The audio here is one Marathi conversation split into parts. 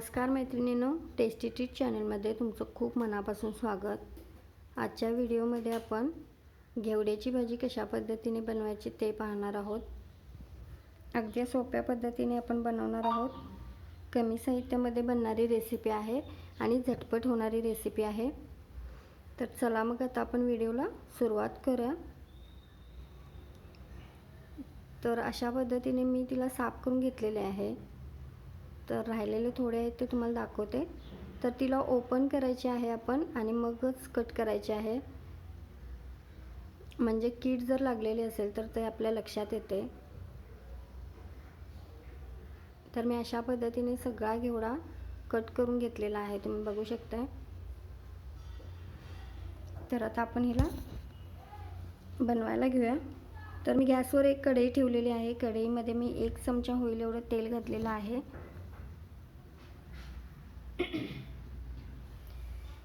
नमस्कार मैत्रिणींनो, टेस्टी ट्रीट चॅनलमध्ये तुमचं खूप मनापासून स्वागत। आजच्या व्हिडिओमध्ये आपण घेवड्याची भाजी कशा पद्धतीने बनवायची ते पाहणार आहोत। अगदी सोप्या पद्धतीने आपण बनवणार आहोत। कमी साहित्यामध्ये बनणारी रेसिपी आहे आणि झटपट होणारी रेसिपी आहे। तर चला मग आता आपण व्हिडिओला सुरुवात करूया। तर अशा पद्धतीने मी तिला साफ करून घेतलेले आहे। तर राहिलेले थोडे आहेत ते तुम्हाला दाखवते। तर तिला ओपन करायचे आहे आपण आणि मगच कट करायचे आहे, म्हणजे कीड जर लागलेली असेल तर ते आपल्या लक्षात येते। तर मी अशा पद्धतीने सगळा घेवडा कट करून घेतलेला आहे, तुम्ही बघू शकता। तर आता आपण हिला बनवायला घेऊया। तर मी गॅसवर एक कढई ठेवलेली आहे। कढईमध्ये मी 1 चमचा होईल एवढं तेल घातलेलं आहे।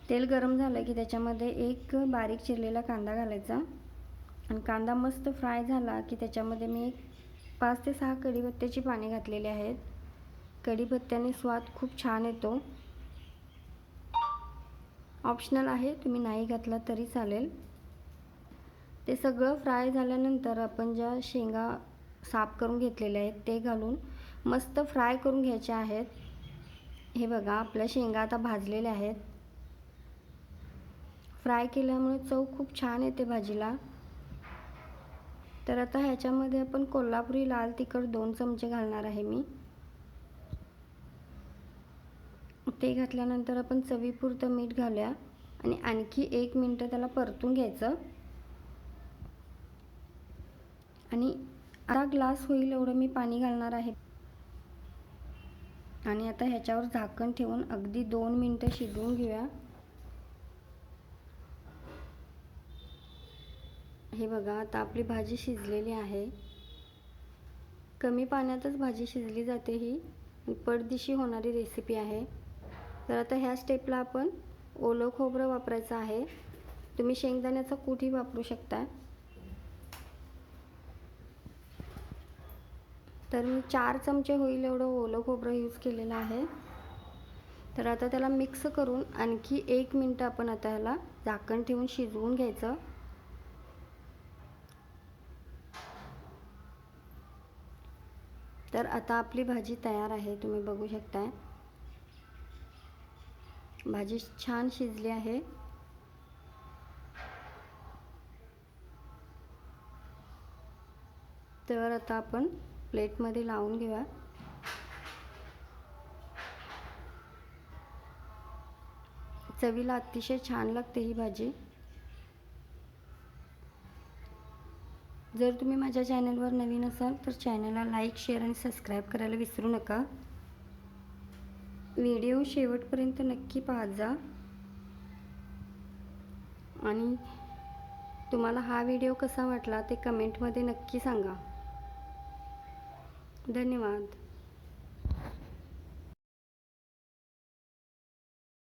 तेल गरम झालं की त्याच्यामध्ये एक बारीक चिरलेला कांदा घालायचा आणि कांदा मस्त फ्राय झाला की त्याच्यामध्ये मी 5 ते 6 कढीपत्त्याची पाने घातलेली आहेत। कढीपत्त्याने स्वाद खूप छान येतो। ऑप्शनल आहे, तुम्ही नाही घातला तरी चालेल। ते सगळं फ्राय झाल्यानंतर आपण ज्या शेंगा साफ करून घेतलेल्या आहेत ते घालून मस्त फ्राय करून घ्यायचे आहेत। हे बघा, आपल्या शेंगा आता भाजलेल्या आहेत। फ्राय केल्यामुळे चव खूप छान येते भाजीला। तर आता ह्याच्यामध्ये आपण कोल्हापुरी लाल तिखट 2 चमचे घालणार आहे मी। ते घातल्यानंतर आपण चवीपुरतं मीठ घालूया आणि आणखी 1 मिनिट त्याला परतून घ्यायचं आणि अर्धा ग्लास होईल एवढं मी पाणी घालणार आहे आणि आता ह्याच्यावर झाकण ठेवून अगदी 2 मिनिटं शिजवून घेऊया। हे बघा, आता आपली भाजी शिजलेली आहे। कमी पाण्यातच भाजी शिजली जाते। ही पटदिशी होणारी रेसिपी आहे। तर आता ह्या स्टेपला आपण ओलं खोबरं वापरायचं आहे। तुम्ही शेंगदाण्याचा कूटही वापरू शकता। तर मी 4 चमचे होईल एवढं ओलं खोबरं यूज केलेलं आहे। तर आता त्याला मिक्स करून आणखी 1 मिनिट आपण आता ह्याला झाकण ठेवून शिजवून घ्यायचं। तर आता आपली भाजी तयार आहे, तुम्ही बघू शकता। भाजी छान शिजली आहे। तर आता आपण प्लेटमध्ये लावून घेऊया। चवीला अतिशय छान लागते ही भाजी। जर तुम्ही माझ्या चॅनलवर नवीन असाल तर चॅनलला लाईक, शेअर आणि सबस्क्राईब करायला विसरू नका। व्हिडिओ शेवटपर्यंत नक्की पाहत जा आणि तुम्हाला हा व्हिडिओ कसा वाटला ते कमेंटमध्ये नक्की सांगा। धन्यवाद।